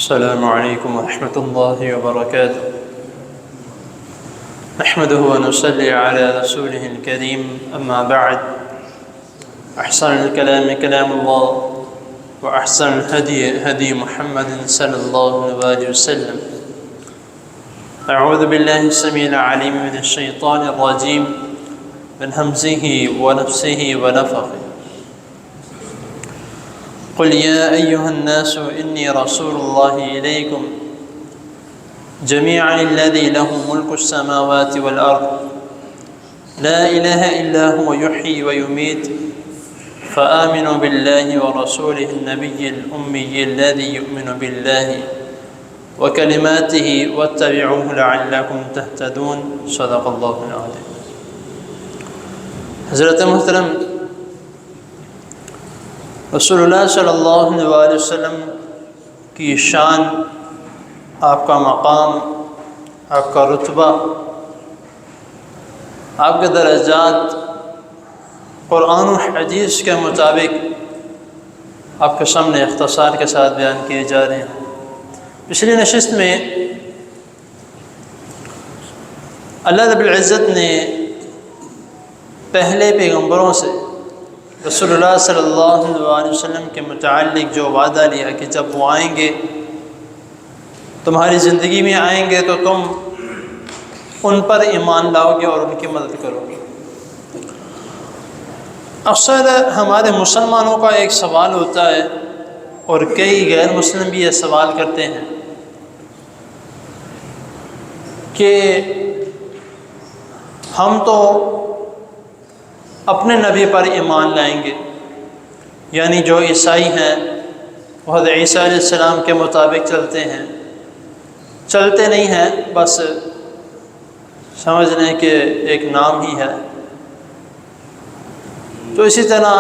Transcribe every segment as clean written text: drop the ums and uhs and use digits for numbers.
السلام عليكم ورحمة الله وبركاته. نحمده ونصلي على رسوله الكريم، أما بعد. أحسن الكلام كلام الله، وأحسن الهدي هدي محمد صلى الله عليه وسلم. أعوذ بالله السميع العليم من الشيطان الرجيم من همزه ونفسه ونفخه. قل يا أيها الناس إني رسول الله إليكم جميعا الذي له ملك السماوات والأرض لا إله إلا هو يحيي ويميت فآمنوا بالله ورسوله النبي الأمي الذي يؤمن بالله وكلماته واتبعوه لعلكم تهتدون. صدق الله العظيم. حضرت محترم رسول اللہ صلی اللہ علیہ وسلم کی شان، آپ کا مقام، آپ کا رتبہ، آپ کے درجات قرآن و حدیث کے مطابق آپ کے سامنے اختصار کے ساتھ بیان کیے جا رہے ہیں. پچھلی نشست میں اللہ رب العزت نے پہلے پیغمبروں سے رسول اللہ صلی اللہ علیہ وسلم کے متعلق جو وعدہ لیا کہ جب وہ آئیں گے، تمہاری زندگی میں آئیں گے تو تم ان پر ایمان لاؤ گے اور ان کی مدد کرو گے. اکثر ہمارے مسلمانوں کا ایک سوال ہوتا ہے، اور کئی غیر مسلم بھی یہ سوال کرتے ہیں کہ ہم تو اپنے نبی پر ایمان لائیں گے، یعنی جو عیسائی ہیں وہ حضرت عیسیٰ علیہ السلام کے مطابق چلتے نہیں ہیں، بس سمجھ لیں کہ ایک نام ہی ہے. تو اسی طرح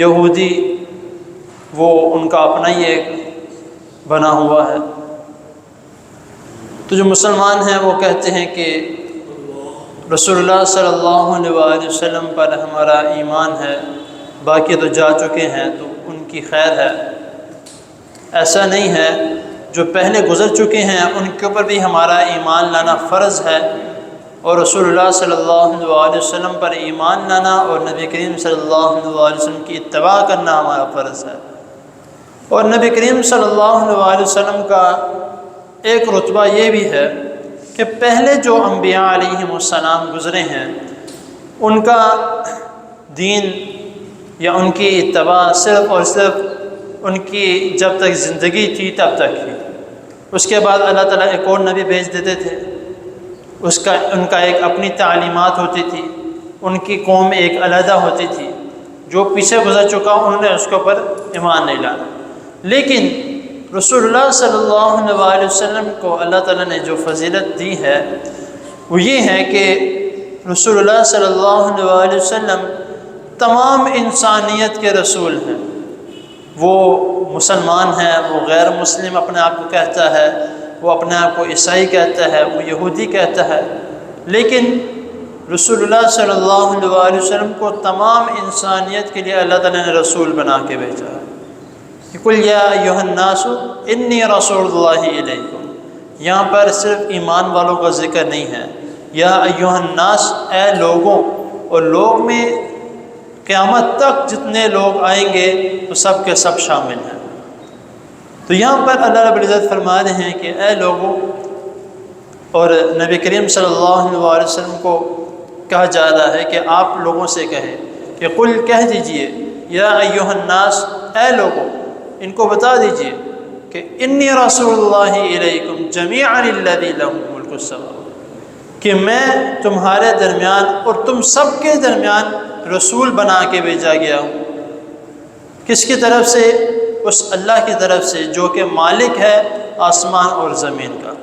یہودی وہ ان کا اپنا ہی ایک بنا ہوا ہے. تو جو مسلمان ہیں وہ کہتے ہیں کہ رسول اللہ صلی اللہ علیہ وسلم پر ہمارا ایمان ہے، باقی تو جا چکے ہیں تو ان کی خیر ہے. ایسا نہیں ہے، جو پہلے گزر چکے ہیں ان کے اوپر بھی ہمارا ایمان لانا فرض ہے، اور رسول اللہ صلی اللہ علیہ وسلم پر ایمان لانا اور نبی کریم صلی اللہ علیہ وسلم کی اتباع کرنا ہمارا فرض ہے. اور نبی کریم صلی اللہ علیہ وسلم کا ایک رتبہ یہ بھی ہے کہ پہلے جو انبیاء علیہم السلام گزرے ہیں ان کا دین یا ان کی اتباع صرف اور صرف ان کی جب تک زندگی تھی تب تک ہی. اس کے بعد اللہ تعالیٰ ایک اور نبی بھیج دیتے تھے، ان کا ایک اپنی تعلیمات ہوتی تھی، ان کی قوم ایک علیحدہ ہوتی تھی. جو پیچھے گزر چکا انہوں نے اس کے اوپر ایمان نہیں لانا. لیکن رسول اللہ صلی اللہ علیہ وسلم کو اللہ تعالیٰ نے جو فضیلت دی ہے وہ یہ ہے کہ رسول اللہ صلی اللہ علیہ وسلم تمام انسانیت کے رسول ہیں. وہ مسلمان ہیں، وہ غیر مسلم اپنے آپ کو کہتا ہے، وہ اپنے آپ کو عیسائی کہتا ہے، وہ یہودی کہتا ہے، لیکن رسول اللہ صلی اللہ علیہ وسلم کو تمام انسانیت کے لیے اللہ تعالیٰ نے رسول بنا کے بھیجا ہے. قل یا ایھا الناس انی رسول اللہ الیکم. یہاں پر صرف ایمان والوں کا ذکر نہیں ہے. یا ایھا الناس، اے لوگوں، اور لوگ میں قیامت تک جتنے لوگ آئیں گے تو سب کے سب شامل ہیں. تو یہاں پر اللہ رب العزت فرما رہے ہیں کہ اے لوگوں، اور نبی کریم صلی اللہ علیہ وسلم کو کہا جا رہا ہے کہ آپ لوگوں سے کہیں کہ قل، کہہ دیجئے، یا ایھا الناس، اے لوگوں، ان کو بتا دیجئے کہ انی رسول اللہ الیکم جمیعا الذی لہ ملک السماوات، کہ میں تمہارے درمیان اور تم سب کے درمیان رسول بنا کے بھیجا گیا ہوں. کس کی طرف سے؟ اس اللہ کی طرف سے جو کہ مالک ہے آسمان اور زمین کا.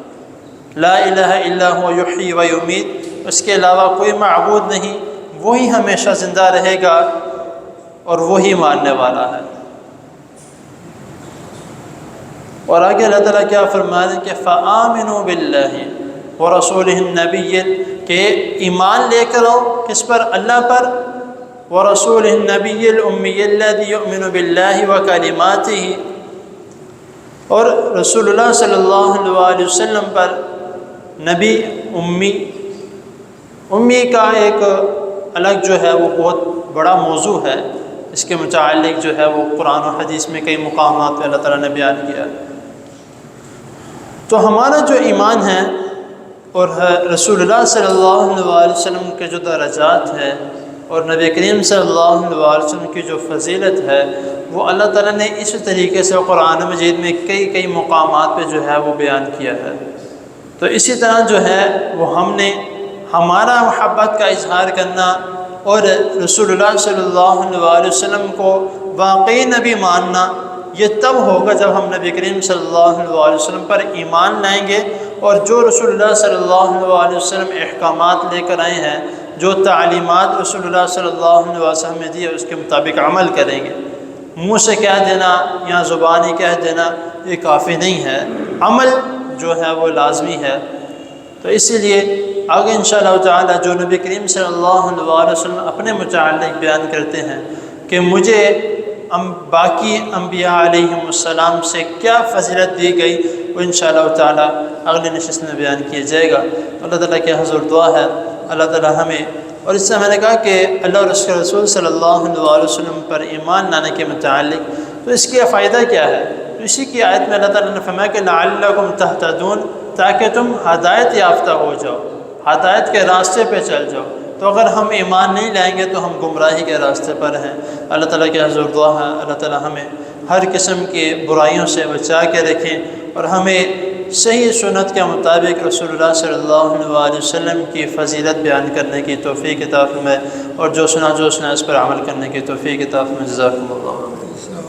لا الہ الا هو یحیی و یمیت، اس کے علاوہ کوئی معبود نہیں، وہی ہمیشہ زندہ رہے گا اور وہی مارنے والا ہے. اور آگے اللہ تعالیٰ کیا فرما رہے ہیں کہ فآمنوا باللہ ورسولہ النبی، کہ ایمان لے کر آؤ کس پر؟ اللہ پر. ورسولہ النبی الامی الذی یؤمن باللہ وکلماتہ، اور رسول اللہ صلی اللہ علیہ وسلم پر نبی امی کا ایک الگ جو ہے وہ بہت بڑا موضوع ہے، اس کے متعلق جو ہے وہ قرآن و حدیث میں کئی مقامات پہ اللہ تعالیٰ نے بیان کیا۔ تو ہمارا جو ایمان ہے اور رسول اللہ صلی اللہ علیہ وسلم کے جو درجات ہیں اور نبی کریم صلی اللہ علیہ وسلم کی جو فضیلت ہے، وہ اللہ تعالیٰ نے اس طریقے سے قرآن مجید میں کئی مقامات پہ جو ہے وہ بیان کیا ہے۔ تو اسی طرح جو ہے وہ ہم نے ہمارا محبت کا اظہار کرنا اور رسول اللہ صلی اللہ علیہ وسلم کو واقعی نبی ماننا، یہ تب ہوگا جب ہم نبی کریم صلی اللہ علیہ وسلم پر ایمان لائیں گے اور جو رسول اللہ صلی اللہ علیہ وسلم احکامات لے کر آئے ہیں، جو تعلیمات رسول اللہ صلی اللہ علیہ وسلم نے دی ہے، اس کے مطابق عمل کریں گے۔ منہ سے کہہ دینا یا زبانی کہہ دینا یہ کافی نہیں ہے، عمل جو ہے وہ لازمی ہے۔ تو اسی لیے آگے انشاءاللہ تعالی جو نبی کریم صلی اللہ علیہ وسلم اپنے متعلق بیان کرتے ہیں کہ مجھے باقی انبیاء علیہم السلام سے کیا فضیلت دی گئی، وہ انشاءاللہ تعالی اگلی نشست میں بیان کیا جائے گا۔ اللہ تعالیٰ کے حضور دعا ہے اللہ تعالیٰ ہمیں، اور اس سے میں نے کہا کہ اللہ اور اس کے رسول صلی اللہ علیہ وسلم پر ایمان لانے کے متعلق تو اس کا فائدہ کیا ہے؟ تو اسی کی آیت میں اللہ تعالیٰ نے فرمایا کہ لعلکم تہتدون، تاکہ تم ہدایت یافتہ ہو جاؤ، ہدایت کے راستے پہ چل جاؤ۔ تو اگر ہم ایمان نہیں لائیں گے تو ہم گمراہی کے راستے پر ہیں۔ اللہ تعالیٰ کے حضور دعا ہے اللہ تعالیٰ ہمیں ہر قسم کی برائیوں سے بچا کے رکھیں اور ہمیں صحیح سنت کے مطابق رسول اللہ صلی اللہ علیہ وسلم کی فضیلت بیان کرنے کی توفیق عطا فرمائے، اور جو سنا اس پر عمل کرنے کی توفیق عطا فرمائے۔ جزاکم اللہ۔